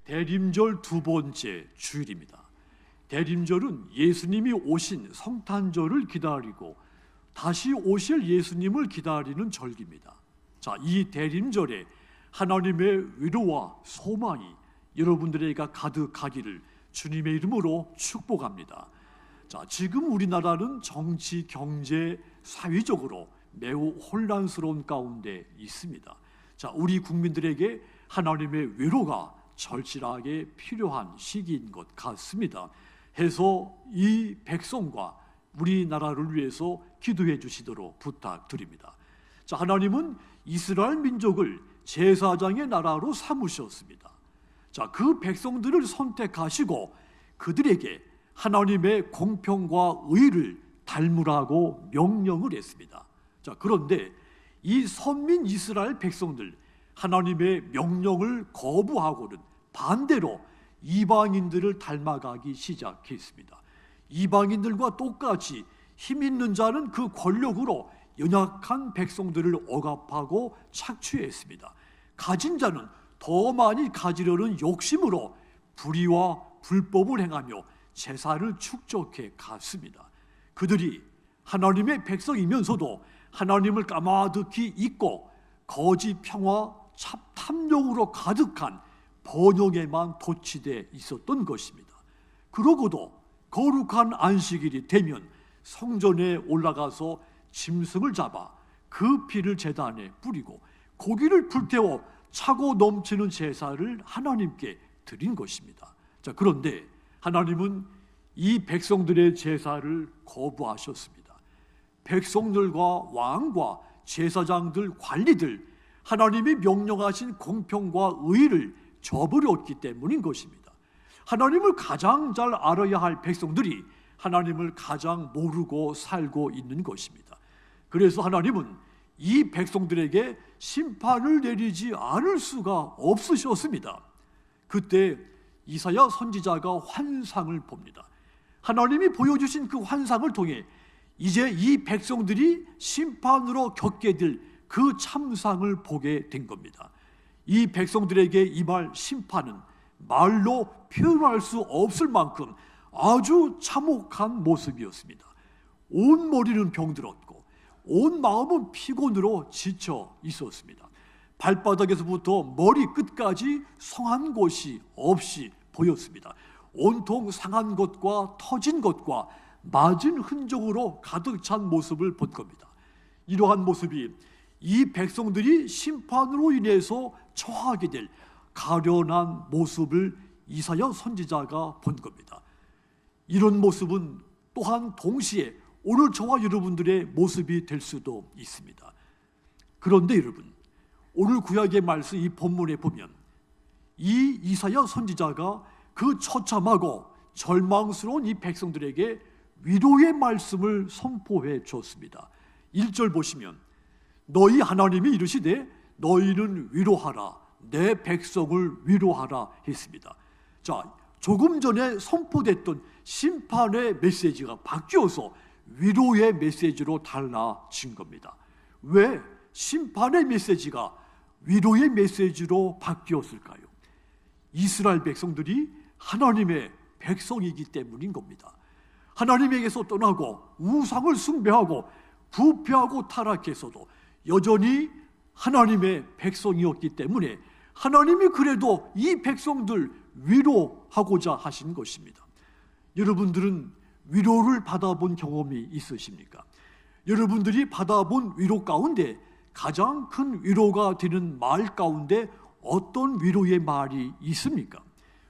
대림절 두 번째 주일입니다. 대림절은 예수님이 오신 성탄절을 기다리고 다시 오실 예수님을 기다리는 절기입니다. 자, 이 대림절에 하나님의 위로와 소망이 여러분들에게 가득하기를 주님의 이름으로 축복합니다. 자, 지금 우리나라는 정치, 경제, 사회적으로 매우 혼란스러운 가운데 있습니다. 자, 우리 국민들에게 하나님의 위로가 절실하게 필요한 시기인 것 같습니다. 해서 이 백성과 우리나라를 위해서 기도해 주시도록 부탁드립니다. 자, 하나님은 이스라엘 민족을 제사장의 나라로 삼으셨습니다. 자, 그 백성들을 선택하시고 그들에게 하나님의 공평과 의를 닮으라고 명령을 했습니다. 자, 그런데 이 선민 이스라엘 백성들, 하나님의 명령을 거부하고는 반대로 이방인들을 닮아가기 시작했습니다. 이방인들과 똑같이 힘 있는 자는 그 권력으로 연약한 백성들을 억압하고 착취했습니다. 가진 자는 더 많이 가지려는 욕심으로 불의와 불법을 행하며 재산을 축적해 갔습니다. 그들이 하나님의 백성이면서도 하나님을 까마득히 잊고 거짓 평화, 탐욕으로 가득한 번영에만 도취돼 있었던 것입니다. 그러고도 거룩한 안식일이 되면 성전에 올라가서 짐승을 잡아 그 피를 제단에 뿌리고 고기를 불태워 차고 넘치는 제사를 하나님께 드린 것입니다. 자, 그런데 하나님은 이 백성들의 제사를 거부하셨습니다. 백성들과 왕과 제사장들, 관리들, 하나님이 명령하신 공평과 의를 저버렸기 때문인 것입니다. 하나님을 가장 잘 알아야 할 백성들이 하나님을 가장 모르고 살고 있는 것입니다. 그래서 하나님은 이 백성들에게 심판을 내리지 않을 수가 없으셨습니다. 그때 이사야 선지자가 환상을 봅니다. 하나님이 보여주신 그 환상을 통해 이제 이 백성들이 심판으로 겪게 될 그 참상을 보게 된 겁니다. 이 백성들에게 임할 심판은 말로 표현할 수 없을 만큼 아주 참혹한 모습이었습니다. 온 머리는 병들었고 온 마음은 피곤으로 지쳐 있었습니다. 발바닥에서부터 머리 끝까지 성한 곳이 없이 보였습니다. 온통 상한 것과 터진 것과 맞은 흔적으로 가득 찬 모습을 본 겁니다. 이러한 모습이 이 백성들이 심판으로 인해서 처하게 될 가련한 모습을 이사야 선지자가 본 겁니다. 이런 모습은 또한 동시에 오늘 저와 여러분들의 모습이 될 수도 있습니다. 그런데 여러분, 오늘 구약의 말씀 이 본문에 보면 이 이사야 선지자가 그 처참하고 절망스러운 이 백성들에게 위로의 말씀을 선포해 줬습니다. 1절 보시면 너희 하나님이 이르시되 너희는 위로하라, 내 백성을 위로하라 했습니다. 자, 조금 전에 선포됐던 심판의 메시지가 바뀌어서 위로의 메시지로 달라진 겁니다. 왜 심판의 메시지가 위로의 메시지로 바뀌었을까요? 이스라엘 백성들이 하나님의 백성이기 때문인 겁니다. 하나님에게서 떠나고 우상을 숭배하고 부패하고 타락해서도 여전히 하나님의 백성이었기 때문에 하나님이 그래도 이 백성들 위로하고자 하신 것입니다. 여러분들은 위로를 받아본 경험이 있으십니까? 여러분들이 받아본 위로 가운데 가장 큰 위로가 되는 말 가운데 어떤 위로의 말이 있습니까?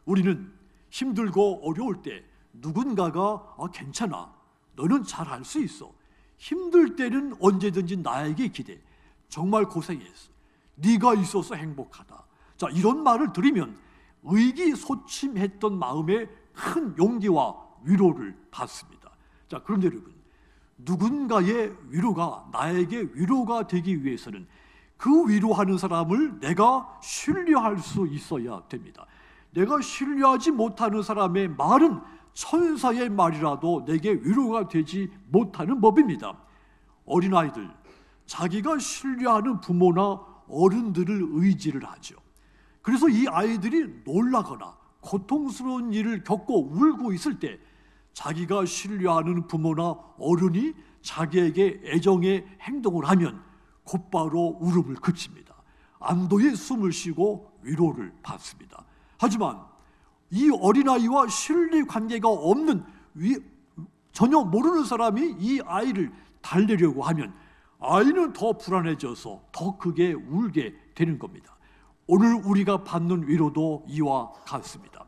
우리는 힘들고 어려울 때 누군가가 괜찮아, 너는 잘할 수 있어, 힘들 때는 언제든지 나에게 기대, 정말 고생했어, 네가 있어서 행복하다, 자, 이런 말을 들으면 의기소침했던 마음에 큰 용기와 위로를 받습니다. 자, 그런데 여러분, 누군가의 위로가 나에게 위로가 되기 위해서는 그 위로하는 사람을 내가 신뢰할 수 있어야 됩니다. 내가 신뢰하지 못하는 사람의 말은 천사의 말이라도 내게 위로가 되지 못하는 법입니다. 어린아이들, 자기가 신뢰하는 부모나 어른들을 의지를 하죠. 그래서 이 아이들이 놀라거나 고통스러운 일을 겪고 울고 있을 때 자기가 신뢰하는 부모나 어른이 자기에게 애정의 행동을 하면 곧바로 울음을 그칩니다. 안도의 숨을 쉬고 위로를 받습니다. 하지만 이 어린아이와 신뢰 관계가 없는 전혀 모르는 사람이 이 아이를 달래려고 하면 아이는 더 불안해져서 더 크게 울게 되는 겁니다. 오늘 우리가 받는 위로도 이와 같습니다.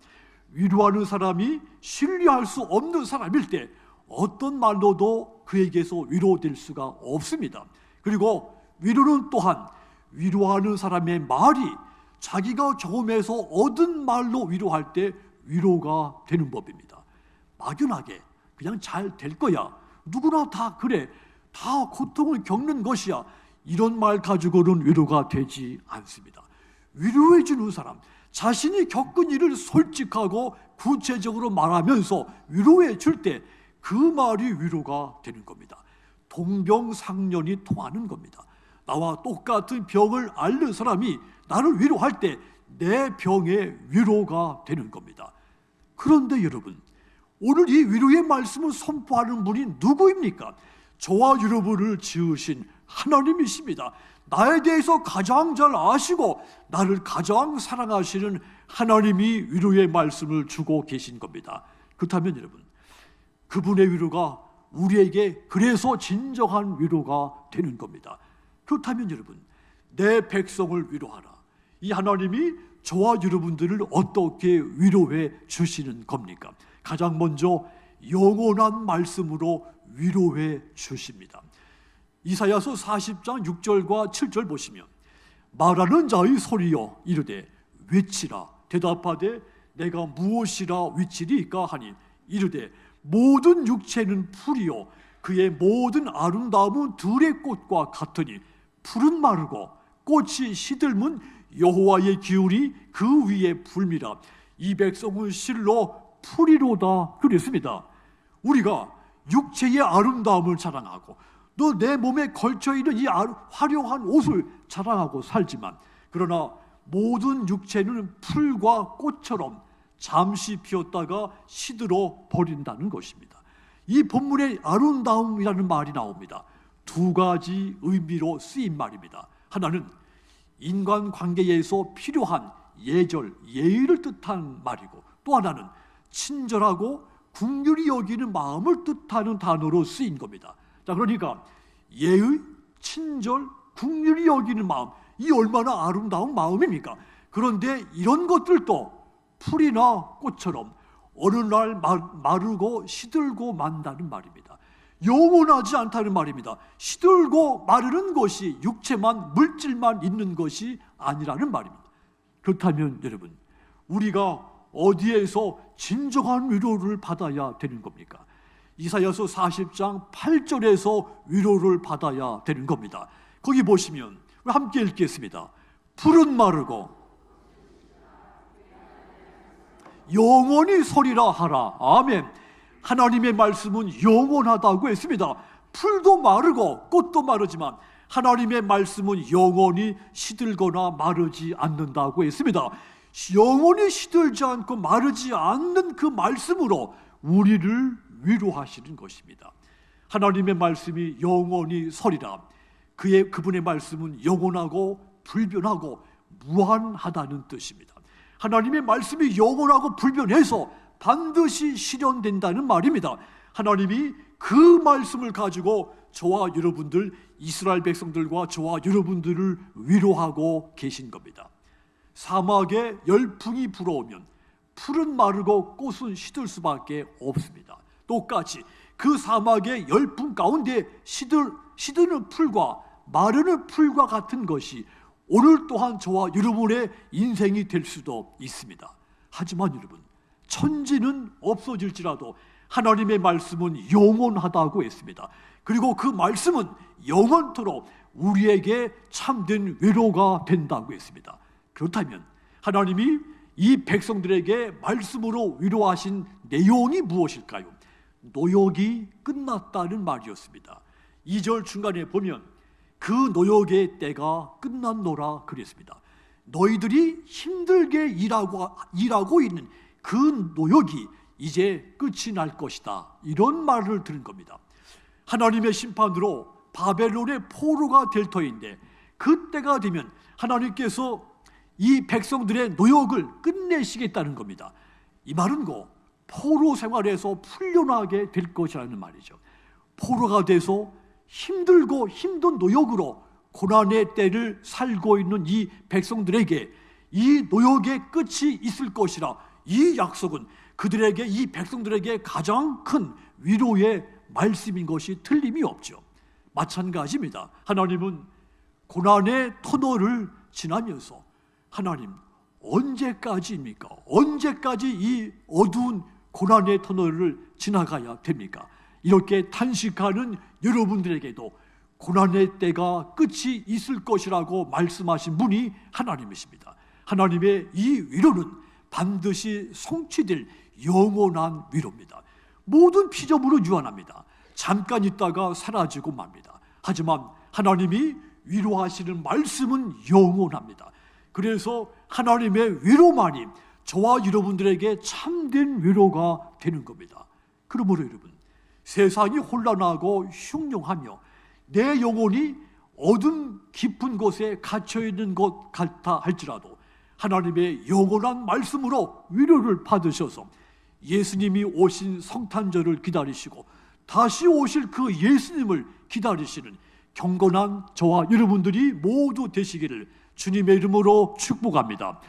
위로하는 사람이 신뢰할 수 없는 사람일 때 어떤 말로도 그에게서 위로될 수가 없습니다. 그리고 위로는 또한 위로하는 사람의 말이 자기가 경험해서 얻은 말로 위로할 때 위로가 되는 법입니다. 막연하게 그냥 잘 될 거야, 누구나 다 그래, 다 고통을 겪는 것이야, 이런 말 가지고는 위로가 되지 않습니다. 위로해 주는 사람, 자신이 겪은 일을 솔직하고 구체적으로 말하면서 위로해 줄 때 그 말이 위로가 되는 겁니다. 동병상련이 통하는 겁니다. 나와 똑같은 병을 앓는 사람이 나를 위로할 때 내 병의 위로가 되는 겁니다. 그런데 여러분, 오늘 이 위로의 말씀을 선포하는 분이 누구입니까? 저와 여러분을 지으신 하나님이십니다. 나에 대해서 가장 잘 아시고 나를 가장 사랑하시는 하나님이 위로의 말씀을 주고 계신 겁니다. 그렇다면 여러분, 그분의 위로가 우리에게 그래서 진정한 위로가 되는 겁니다. 그렇다면 여러분, 내 백성을 위로하라. 이 하나님이 저와 여러분들을 어떻게 위로해 주시는 겁니까? 가장 먼저 영원한 말씀으로 위로해 주십니다. 이사야서 40장 6절과 7절 보시면 말하는 자의 소리여 이르되 외치라. 대답하되 내가 무엇이라 외치리까 하니 이르되 모든 육체는 풀이요 그의 모든 아름다움은 들의 꽃과 같으니 풀은 마르고 꽃이 시들면 여호와의 기울이 그 위에 불미라. 이 백성은 실로 풀이로다 그랬습니다. 우리가 육체의 아름다움을 자랑하고 또 내 몸에 걸쳐있는 이 화려한 옷을 자랑하고 살지만, 그러나 모든 육체는 풀과 꽃처럼 잠시 피었다가 시들어 버린다는 것입니다. 이 본문에 아름다움이라는 말이 나옵니다. 두 가지 의미로 쓰인 말입니다. 하나는 인간관계에서 필요한 예절, 예의를 뜻하는 말이고, 또 하나는 친절하고 긍휼히 여기는 마음을 뜻하는 단어로 쓰인 겁니다. 자, 그러니까 예의, 친절, 긍휼히 여기는 마음, 이 얼마나 아름다운 마음입니까? 그런데 이런 것들도 풀이나 꽃처럼 어느 날 마르고 시들고 만다는 말입니다. 영원하지 않다는 말입니다. 시들고 마르는 것이 육체만, 물질만 있는 것이 아니라는 말입니다. 그렇다면 여러분, 우리가 어디에서 진정한 위로를 받아야 되는 겁니까? 이사야서 40장 8절에서 위로를 받아야 되는 겁니다. 거기 보시면 함께 읽겠습니다. 풀은 마르고 영원히 서리라 하라. 아멘. 하나님의 말씀은 영원하다고 했습니다. 풀도 마르고 꽃도 마르지만 하나님의 말씀은 영원히 시들거나 마르지 않는다고 했습니다. 영원히 시들지 않고 마르지 않는 그 말씀으로 우리를 위로하시는 것입니다. 하나님의 말씀이 영원히 서리라. 그분의 말씀은 영원하고 불변하고 무한하다는 뜻입니다. 하나님의 말씀이 영원하고 불변해서 반드시 실현된다는 말입니다. 하나님이 그 말씀을 가지고 저와 여러분들, 이스라엘 백성들과 저와 여러분들을 위로하고 계신 겁니다. 사막에 열풍이 불어오면 풀은 마르고 꽃은 시들 수밖에 없습니다. 똑같이 그 사막의 열풍 가운데 시드는 풀과 마르는 풀과 같은 것이 오늘 또한 저와 여러분의 인생이 될 수도 있습니다. 하지만 여러분, 천지는 없어질지라도 하나님의 말씀은 영원하다고 했습니다. 그리고 그 말씀은 영원토록 우리에게 참된 위로가 된다고 했습니다. 그렇다면 하나님이 이 백성들에게 말씀으로 위로하신 내용이 무엇일까요? 노역이 끝났다는 말이었습니다. 2절 중간에 보면 그 노역의 때가 끝났노라 그랬습니다. 너희들이 힘들게 일하고 있는 그 노역이 이제 끝이 날 것이다. 이런 말을 들은 겁니다. 하나님의 심판으로 바벨론의 포로가 될 터인데 그때가 되면 하나님께서 이 백성들의 노역을 끝내시겠다는 겁니다. 이 말은 포로 생활에서 풀려나게 될 것이라는 말이죠. 포로가 돼서 힘들고 힘든 노역으로 고난의 때를 살고 있는 이 백성들에게 이 노역의 끝이 있을 것이라, 이 약속은 그들에게, 이 백성들에게 가장 큰 위로의 말씀인 것이 틀림이 없죠. 마찬가지입니다. 하나님은 고난의 터널을 지나면서 하나님 언제까지입니까? 언제까지 이 어두운 고난의 터널을 지나가야 됩니까? 이렇게 탄식하는 여러분들에게도 고난의 때가 끝이 있을 것이라고 말씀하신 분이 하나님이십니다. 하나님의 이 위로는 반드시 성취될 영원한 위로입니다. 모든 피조물은 유한합니다. 잠깐 있다가 사라지고 맙니다. 하지만 하나님이 위로하시는 말씀은 영원합니다. 그래서 하나님의 위로만이 저와 여러분들에게 참된 위로가 되는 겁니다. 그러므로 여러분, 세상이 혼란하고 흉흉하며 내 영혼이 어둠 깊은 곳에 갇혀있는 것 같아 할지라도 하나님의 영원한 말씀으로 위로를 받으셔서 예수님이 오신 성탄절을 기다리시고 다시 오실 그 예수님을 기다리시는 경건한 저와 여러분들이 모두 되시기를 주님의 이름으로 축복합니다.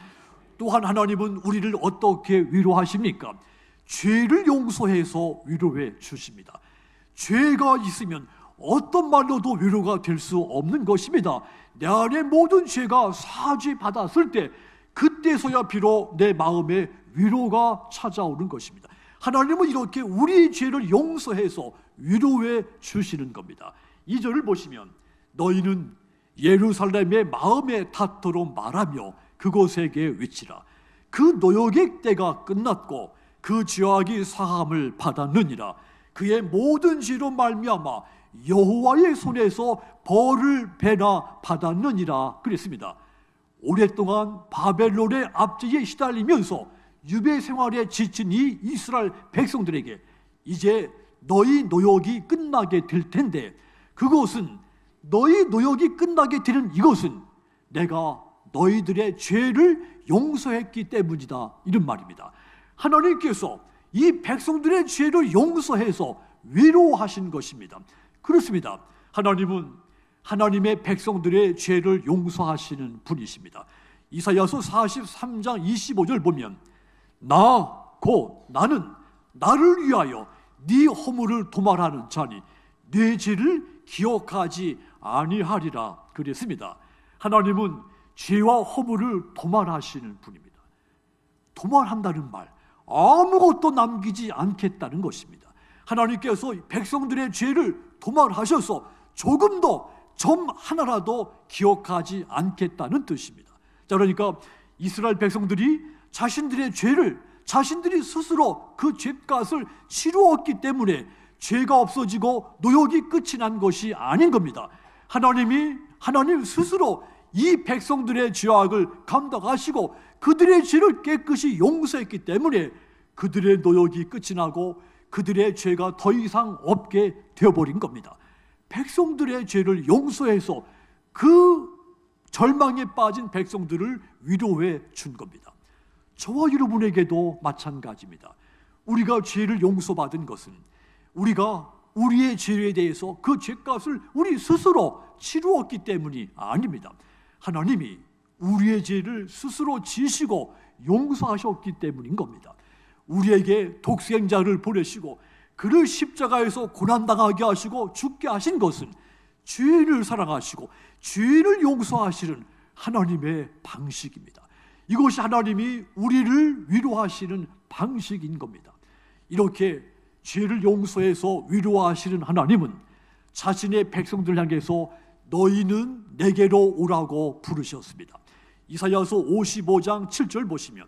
또한 하나님은 우리를 어떻게 위로하십니까? 죄를 용서해서 위로해 주십니다. 죄가 있으면 어떤 말로도 위로가 될 수 없는 것입니다. 내 안에 모든 죄가 사죄받았을 때 그때서야 비로소 내 마음에 위로가 찾아오는 것입니다. 하나님은 이렇게 우리의 죄를 용서해서 위로해 주시는 겁니다. 2절을 보시면 너희는 예루살렘의 마음에 닿도록 말하며 그곳에게 외치라. 그 노역의 때가 끝났고 그 죄악이 사함을 받았느니라. 그의 모든 죄로 말미암아 여호와의 손에서 벌을 배나 받았느니라 그랬습니다. 오랫동안 바벨론의 압제에 시달리면서 유배 생활에 지친 이 이스라엘 백성들에게 이제 너희 노역이 끝나게 될 텐데, 그것은 너희 노역이 끝나게 되는 이것은 내가 너희들의 죄를 용서했기 때문이다, 이런 말입니다. 하나님께서 이 백성들의 죄를 용서해서 위로하신 것입니다. 그렇습니다. 하나님은 하나님의 백성들의 죄를 용서하시는 분이십니다. 이사야서 43장 25절 보면 나는 나를 위하여 네 허물을 도말하는 자니 네 죄를 기억하지 아니하리라 그랬습니다. 하나님은 죄와 허물을 도말하시는 분입니다. 도말한다는 말, 아무것도 남기지 않겠다는 것입니다. 하나님께서 백성들의 죄를 도말하셔서 조금도 점 하나라도 기억하지 않겠다는 뜻입니다. 자, 그러니까 이스라엘 백성들이 자신들의 죄를 자신들이 스스로 그 죄값을 치루었기 때문에 죄가 없어지고 노역이 끝이 난 것이 아닌 겁니다. 하나님 스스로 이 백성들의 죄악을 감당하시고 그들의 죄를 깨끗이 용서했기 때문에 그들의 노역이 끝이 나고 그들의 죄가 더 이상 없게 되어버린 겁니다. 백성들의 죄를 용서해서 그 절망에 빠진 백성들을 위로해 준 겁니다. 저와 여러분에게도 마찬가지입니다. 우리가 죄를 용서받은 것은 우리가 우리의 죄에 대해서 그 죄값을 우리 스스로 치루었기 때문이 아닙니다. 하나님이 우리의 죄를 스스로 지시고 용서하셨기 때문인 겁니다. 우리에게 독생자를 보내시고 그를 십자가에서 고난당하게 하시고 죽게 하신 것은 죄를 사랑하시고 죄를 용서하시는 하나님의 방식입니다. 이것이 하나님이 우리를 위로하시는 방식인 겁니다. 이렇게 죄를 용서해서 위로하시는 하나님은 자신의 백성들 향해서 너희는 내게로 오라고 부르셨습니다. 이사야서 55장 7절 보시면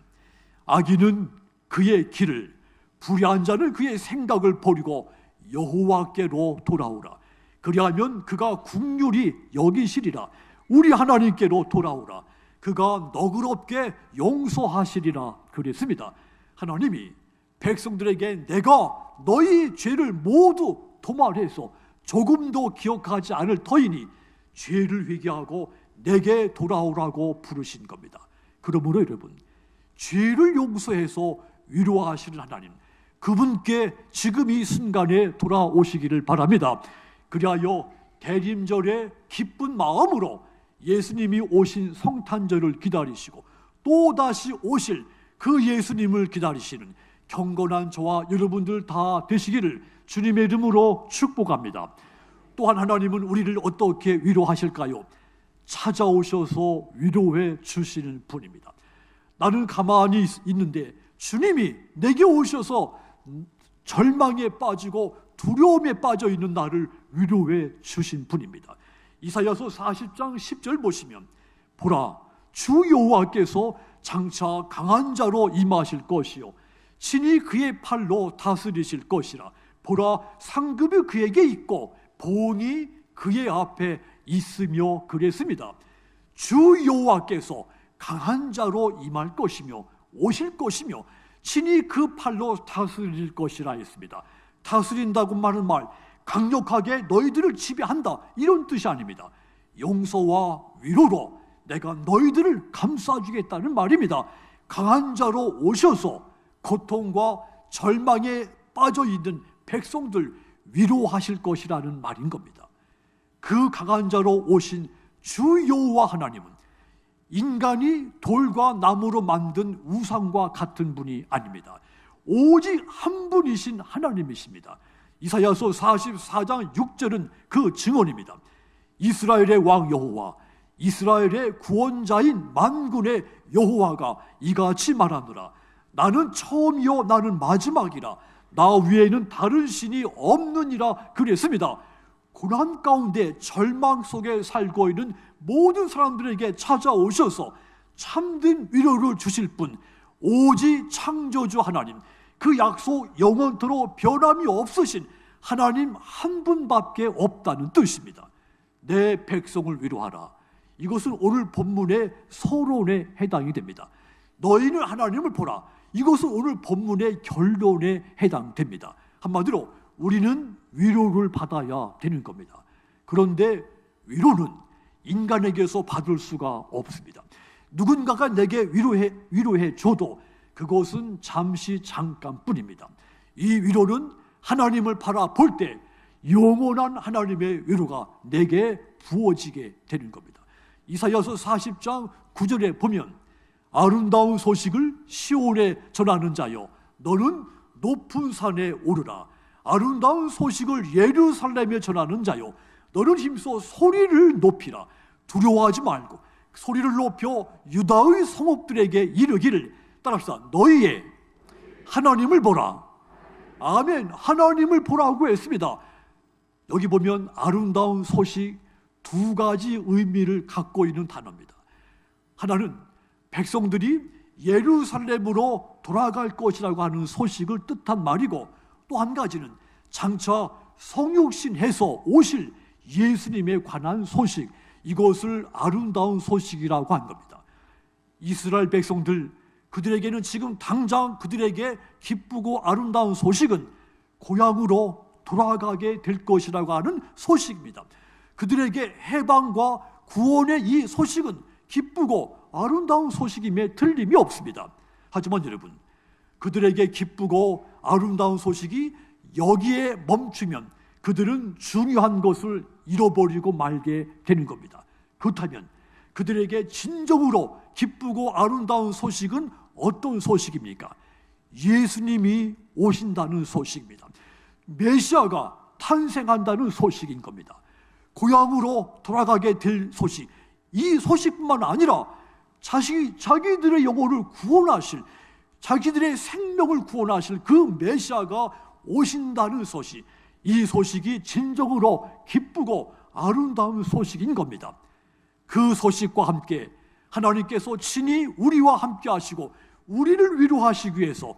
악인은 그의 길을, 불의한 자는 그의 생각을 버리고 여호와께로 돌아오라. 그리하면 그가 긍휼히 여기시리라. 우리 하나님께로 돌아오라. 그가 너그럽게 용서하시리라 그랬습니다. 하나님이 백성들에게 내가 너희 죄를 모두 도말해서 조금도 기억하지 않을 터이니 죄를 회개하고 내게 돌아오라고 부르신 겁니다. 그러므로 여러분, 죄를 용서해서 위로하시는 하나님, 그분께 지금 이 순간에 돌아오시기를 바랍니다. 그리하여 대림절에 기쁜 마음으로 예수님이 오신 성탄절을 기다리시고 또다시 오실 그 예수님을 기다리시는 경건한 저와 여러분들 다 되시기를 주님의 이름으로 축복합니다. 또한 하나님은 우리를 어떻게 위로하실까요? 찾아오셔서 위로해 주시는 분입니다. 나는 가만히 있는데 주님이 내게 오셔서 절망에 빠지고 두려움에 빠져 있는 나를 위로해 주신 분입니다. 이사야서 40장 10절 보시면 보라, 주 여호와께서 장차 강한 자로 임하실 것이요 친히 그의 팔로 다스리실 것이라. 보라, 상급이 그에게 있고 보응이 그의 앞에 있으며 그랬습니다. 주 여호와께서 강한 자로 임할 것이며 오실 것이며 친히 그 팔로 다스릴 것이라 했습니다. 다스린다고 하는 말, 강력하게 너희들을 지배한다 이런 뜻이 아닙니다. 용서와 위로로 내가 너희들을 감싸주겠다는 말입니다. 강한 자로 오셔서 고통과 절망에 빠져있는 백성들 위로하실 것이라는 말인 겁니다. 그 강한 자로 오신 주 여호와 하나님은 인간이 돌과 나무로 만든 우상과 같은 분이 아닙니다. 오직 한 분이신 하나님이십니다. 이사야서 44장 6절은 그 증언입니다. 이스라엘의 왕 여호와, 이스라엘의 구원자인 만군의 여호와가 이같이 말하노라. 나는 처음이요 나는 마지막이라. 나 위에는 다른 신이 없느니라 그랬습니다. 고난 가운데 절망 속에 살고 있는 모든 사람들에게 찾아오셔서 참된 위로를 주실 분, 오직 창조주 하나님, 그 약속 영원토록 변함이 없으신 하나님 한 분밖에 없다는 뜻입니다. 내 백성을 위로하라. 이것은 오늘 본문의 서론에 해당이 됩니다. 너희는 하나님을 보라. 이것은 오늘 본문의 결론에 해당됩니다. 한마디로 우리는 위로를 받아야 되는 겁니다. 그런데 위로는 인간에게서 받을 수가 없습니다. 누군가가 내게 위로해 줘도 그것은 잠시 잠깐뿐입니다. 이 위로는 하나님을 바라볼 때 영원한 하나님의 위로가 내게 부어지게 되는 겁니다. 이사야서 40장 9절에 보면 아름다운 소식을 시온에 전하는 자여 너는 높은 산에 오르라. 아름다운 소식을 예루살렘에 전하는 자여 너는 힘써 소리를 높이라. 두려워하지 말고 소리를 높여 유다의 성읍들에게 이르기를, 따라합시다. 너희의 하나님을 보라. 아멘. 하나님을 보라고 했습니다. 여기 보면 아름다운 소식 두 가지 의미를 갖고 있는 단어입니다. 하나는 백성들이 예루살렘으로 돌아갈 것이라고 하는 소식을 뜻한 말이고, 또 한 가지는 장차 성육신해서 오실 예수님에 관한 소식, 이것을 아름다운 소식이라고 한 겁니다. 이스라엘 백성들, 그들에게는 지금 당장 그들에게 기쁘고 아름다운 소식은 고향으로 돌아가게 될 것이라고 하는 소식입니다. 그들에게 해방과 구원의 이 소식은 기쁘고 아름다운 소식임에 틀림이 없습니다. 하지만 여러분, 그들에게 기쁘고 아름다운 소식이 여기에 멈추면 그들은 중요한 것을 잃어버리고 말게 되는 겁니다. 그렇다면 그들에게 진정으로 기쁘고 아름다운 소식은 어떤 소식입니까? 예수님이 오신다는 소식입니다. 메시아가 탄생한다는 소식인 겁니다. 고향으로 돌아가게 될 소식, 이 소식뿐만 아니라 자기들의 영혼을 구원하실, 자기들의 생명을 구원하실 그 메시아가 오신다는 소식, 이 소식이 진정으로 기쁘고 아름다운 소식인 겁니다. 그 소식과 함께 하나님께서 친히 우리와 함께 하시고 우리를 위로하시기 위해서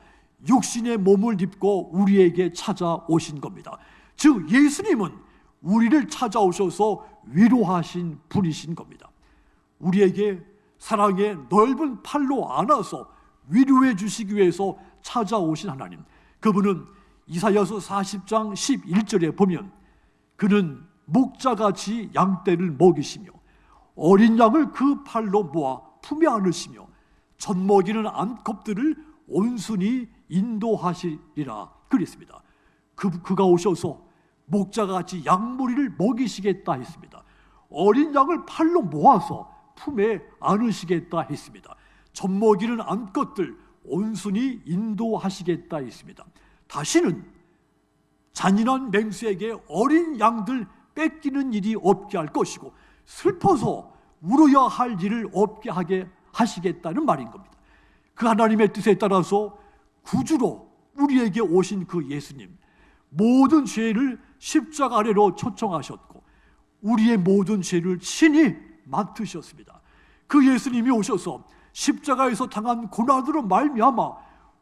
육신의 몸을 입고 우리에게 찾아오신 겁니다. 즉 예수님은 우리를 찾아오셔서 위로하신 분이신 겁니다. 우리에게 사랑의 넓은 팔로 안아서 위로해 주시기 위해서 찾아오신 하나님, 그분은 이사야서 40장 11절에 보면 그는 목자같이 양떼를 먹이시며 어린 양을 그 팔로 모아 품에 안으시며 젖먹이는 암컷들을 온순히 인도하시리라 그랬습니다. 그가 오셔서 목자같이 양무리를 먹이시겠다 했습니다. 어린 양을 팔로 모아서 품에 안으시겠다 했습니다. 젖먹이는 암컷들 온순히 인도하시겠다 했습니다. 다시는 잔인한 맹수에게 어린 양들 뺏기는 일이 없게 할 것이고 슬퍼서 울어야 할 일을 없게 하게 하시겠다는 말인 겁니다. 그 하나님의 뜻에 따라서 구주로 우리에게 오신 그 예수님, 모든 죄를 십자가 아래로 초청하셨고 우리의 모든 죄를 친히 맡으셨습니다. 그 예수님이 오셔서 십자가에서 당한 고난으로 말미암아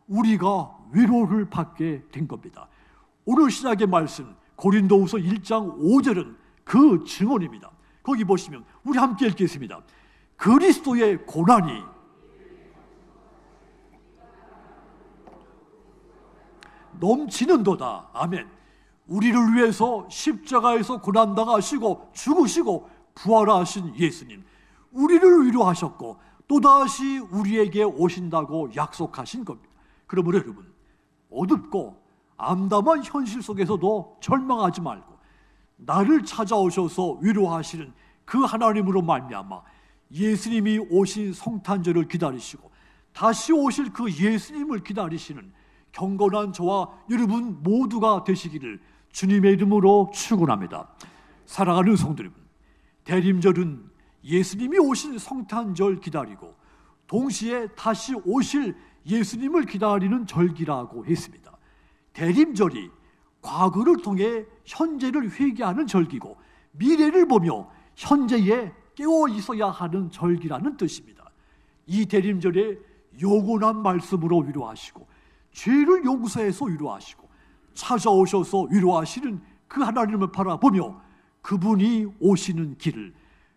우리가 위로를 받게 된 겁니다. 오늘 시작의 말씀 고린도후서 1장 5절은 그 증언입니다. 거기 보시면 우리 함께 읽겠습니다. 그리스도의 고난이 넘치는도다. 아멘. 우리를 위해서 십자가에서 고난당하시고 죽으시고 부활하신 예수님, 우리를 위로하셨고 또다시 우리에게 오신다고 약속하신 겁니다. 그러므로 여러분, 어둡고 암담한 현실 속에서도 절망하지 말고 나를 찾아오셔서 위로하시는 그 하나님으로 말미암아 예수님이 오신 성탄절을 기다리시고 다시 오실 그 예수님을 기다리시는 경건한 저와 여러분 모두가 되시기를 주님의 이름으로 축원합니다. 사랑하는 성도 여러분, 대림절은 예수님이 오신 성탄절 기다리고 동시에 다시 오실 예수님을 기다리는 절기라고 했습니다. 대림절이 과거를 통해 현재를 회개하는 절기고 미래를 보며 현재에 깨어 있어야 하는 절기라는 뜻입니다. 이 대림절에 요곤한 말씀으로 위로하시고 죄를 용서해서 위로하시고 찾아오셔서 위로하시는 그 하나님을 바라보며 그분이 오시는 길을,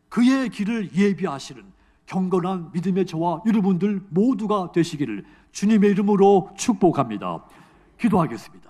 그의 길을 예비하시는 경건한 믿음의 저와 여러분들 모두가 되시기를 주님의 이름으로 축복합니다. 기도하겠습니다.